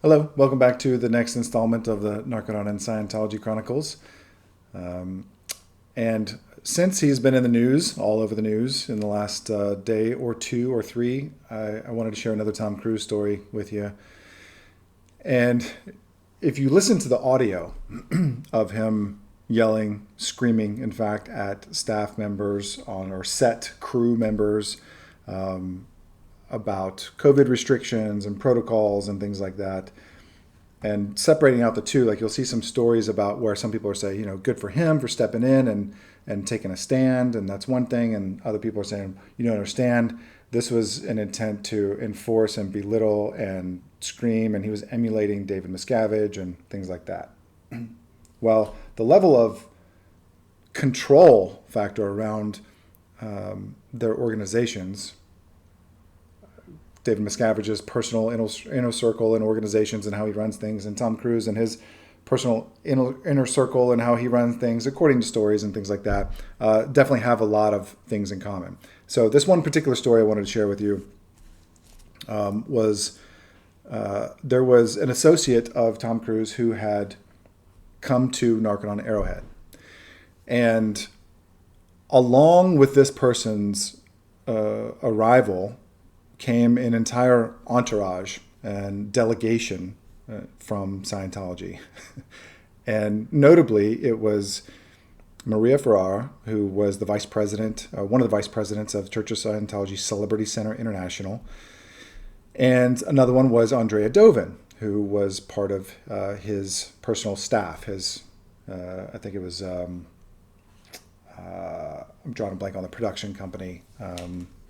Hello, welcome back to the next installment of the Narconon and Scientology Chronicles. And since he's been in the news, all over the news, in the last day or two or three, I wanted to share another Tom Cruise story with you. And if you listen to the audio of him yelling, screaming, in fact, at staff members or set crew members about COVID restrictions and protocols and things like that, and separating out the two, like you'll see some stories about where some people are saying, good for him for stepping in and taking a stand, and that's one thing, and other people are saying, you don't understand, this was an intent to enforce and belittle and scream, and he was emulating David Miscavige and things like that. Well, the level of control factor around their organizations, David Miscavige's personal inner circle and organizations and how he runs things, and Tom Cruise and his personal inner circle and how he runs things, according to stories and things like that, definitely have a lot of things in common. So this one particular story I wanted to share with you was there was an associate of Tom Cruise who had come to Narconon Arrowhead. And along with this person's arrival came an entire entourage and delegation from Scientology. And notably, it was Maria Ferrara, who was the vice president, one of the vice presidents of Church of Scientology Celebrity Center International. And another one was Andrea Dovin, who was part of his personal staff. I think it was, I'm drawing a blank on the production company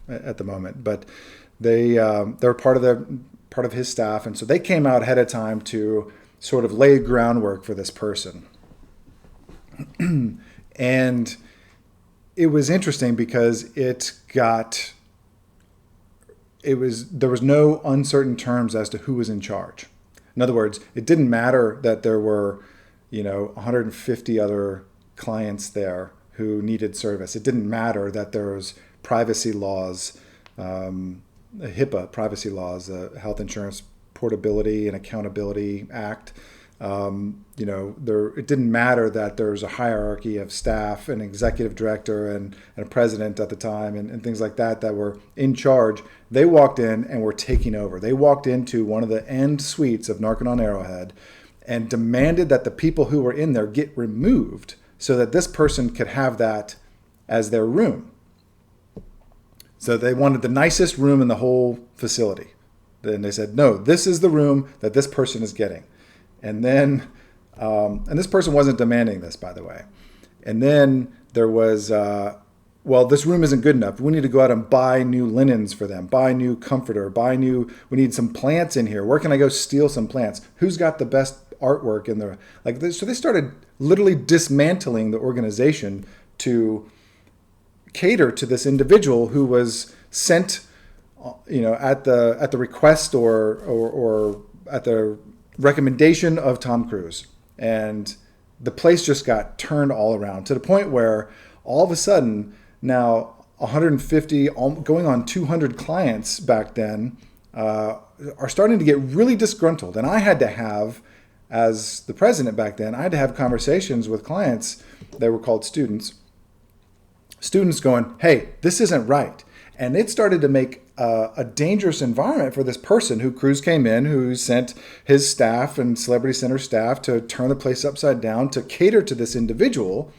at the moment, but they're part of his staff, and so they came out ahead of time to sort of lay groundwork for this person. And it was interesting because there was no uncertain terms as to who was in charge. In other words, it didn't matter that there were 150 other clients there who needed service. It didn't matter that there was privacy laws, HIPAA privacy laws, the Health Insurance Portability and Accountability Act. It didn't matter that there was a hierarchy of staff, an executive director and a president at the time and things like that were in charge. They walked in and were taking over. They walked into one of the end suites of Narconon Arrowhead and demanded that the people who were in there get removed so that this person could have that as their room. So they wanted the nicest room in the whole facility. Then they said, no, this is the room that this person is getting. And then, and this person wasn't demanding this, by the way. And then there was, this room isn't good enough. We need to go out and buy new linens for them, buy new comforter, we need some plants in here. Where can I go steal some plants? Who's got the best artwork in there? So they started literally dismantling the organization to cater to this individual who was sent, at the request or at the recommendation of Tom Cruise. And the place just got turned all around to the point where all of a sudden now 150, going on 200 clients back then are starting to get really disgruntled. And I had to have, as the president back then, I had to have conversations with clients. They were called students going, hey, this isn't right. And it started to make a dangerous environment for this person who Cruise came in, who sent his staff and Celebrity Center staff to turn the place upside down to cater to this individual.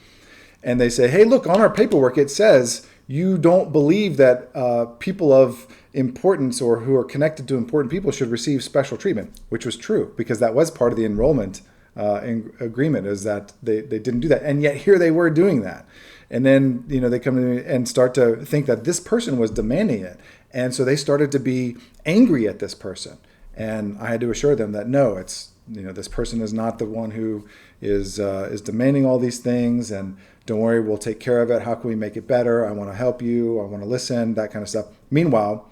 And they say, hey, look, on our paperwork, it says you don't believe that people of importance or who are connected to important people should receive special treatment, which was true because that was part of the enrollment agreement, is that they didn't do that. And yet here they were doing that. And then, they come in and start to think that this person was demanding it. And so they started to be angry at this person. And I had to assure them that, no, it's, this person is not the one who is demanding all these things. And don't worry, we'll take care of it. How can we make it better? I want to help you. I want to listen, that kind of stuff. Meanwhile,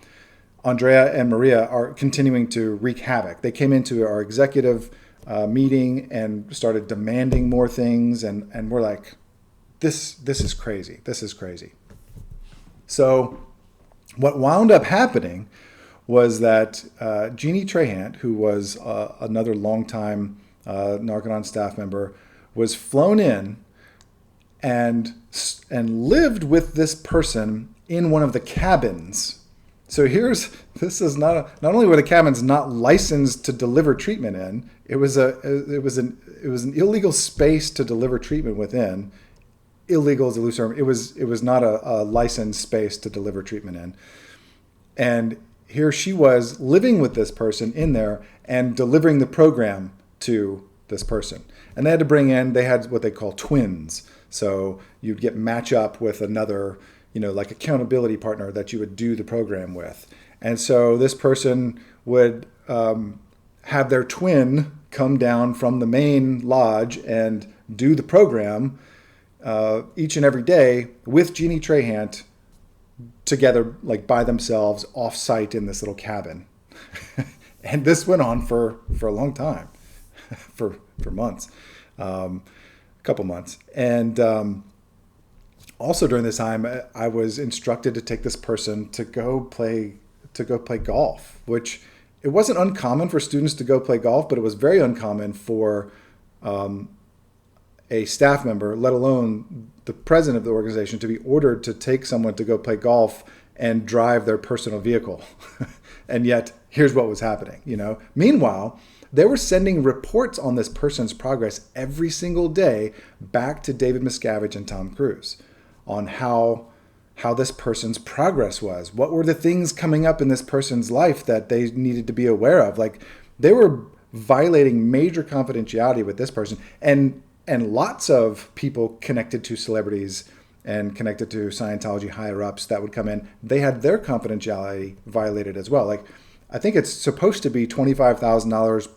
Andrea and Maria are continuing to wreak havoc. They came into our executive meeting and started demanding more things. And we're like, this is crazy. This is crazy. So what wound up happening was that Jeannie Trahant, who was another longtime Narconon staff member, was flown in and lived with this person in one of the cabins. So this is not only were the cabins not licensed to deliver treatment in, it was an illegal space to deliver treatment within. Illegal is a loose term. It was not a licensed space to deliver treatment in. And here she was living with this person in there and delivering the program to this person. And they had what they call twins. So you'd get match up with another, like accountability partner that you would do the program with. And so this person would have their twin come down from the main lodge and do the program each and every day with Jeannie Trahant together, like by themselves, off-site in this little cabin. And this went on for a long time, for months, a couple months. And also during this time, I was instructed to take this person to go play golf, which it wasn't uncommon for students to go play golf, but it was very uncommon for a staff member, let alone the president of the organization, to be ordered to take someone to go play golf and drive their personal vehicle. And yet, here's what was happening, Meanwhile, they were sending reports on this person's progress every single day back to David Miscavige and Tom Cruise on how this person's progress was. What were the things coming up in this person's life that they needed to be aware of? Like, they were violating major confidentiality with this person. And lots of people connected to celebrities and connected to Scientology higher-ups that would come in, they had their confidentiality violated as well. Like, I think it's supposed to be $25,000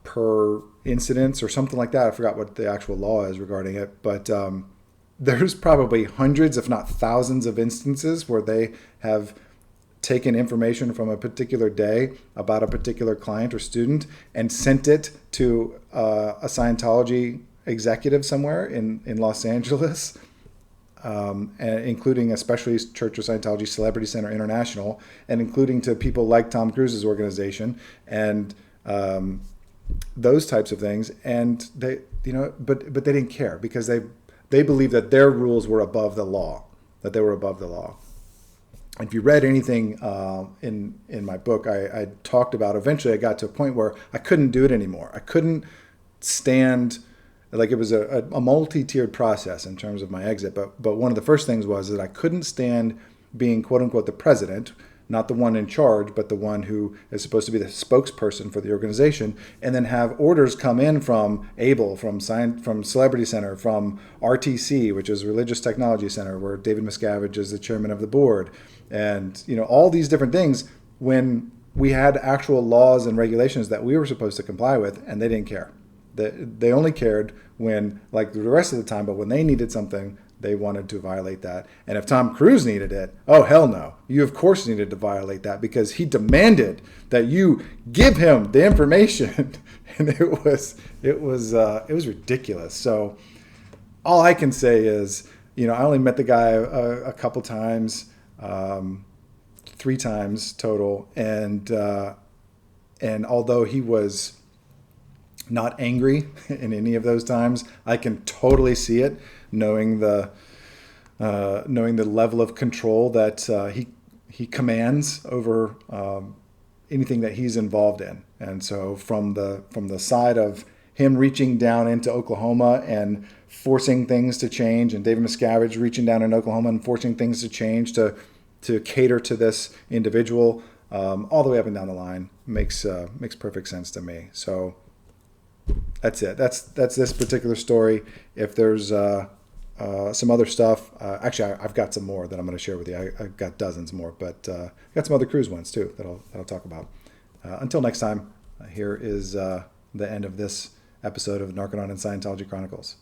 per incidence or something like that. I forgot what the actual law is regarding it, but there's probably hundreds, if not thousands, of instances where they have taken information from a particular day about a particular client or student and sent it to a Scientology executive somewhere in Los Angeles, and including especially Church of Scientology Celebrity Center International, and including to people like Tom Cruise's organization and those types of things. And they, but they didn't care because they believed that their rules were above the law, that they were above the law. If you read anything in my book, I talked about, eventually I got to a point where I couldn't do it anymore. I couldn't stand, like, it was a multi-tiered process in terms of my exit. But one of the first things was that I couldn't stand being, quote unquote, the president, not the one in charge, but the one who is supposed to be the spokesperson for the organization, and then have orders come in from ABLE, from Celebrity Center, from RTC, which is Religious Technology Center, where David Miscavige is the chairman of the board, and all these different things, when we had actual laws and regulations that we were supposed to comply with, and they didn't care. They only cared when, like the rest of the time, but when they needed something, they wanted to violate that. And if Tom Cruise needed it, oh, hell no. You, of course, needed to violate that because he demanded that you give him the information. And it was ridiculous. So all I can say is, I only met the guy a couple times, 3 times total. And although he was not angry in any of those times, I can totally see it, knowing the level of control that he commands over anything that he's involved in. And so from the side of him reaching down into Oklahoma and forcing things to change, and David Miscavige reaching down in Oklahoma and forcing things to change to cater to this individual, all the way up and down the line, makes perfect sense to me. So that's it. That's this particular story. If there's some other stuff, actually I've got some more that I'm going to share with you. I've got dozens more, but I've got some other cruise ones too that I'll talk about. Until next time, here is the end of this episode of Narconon and Scientology Chronicles.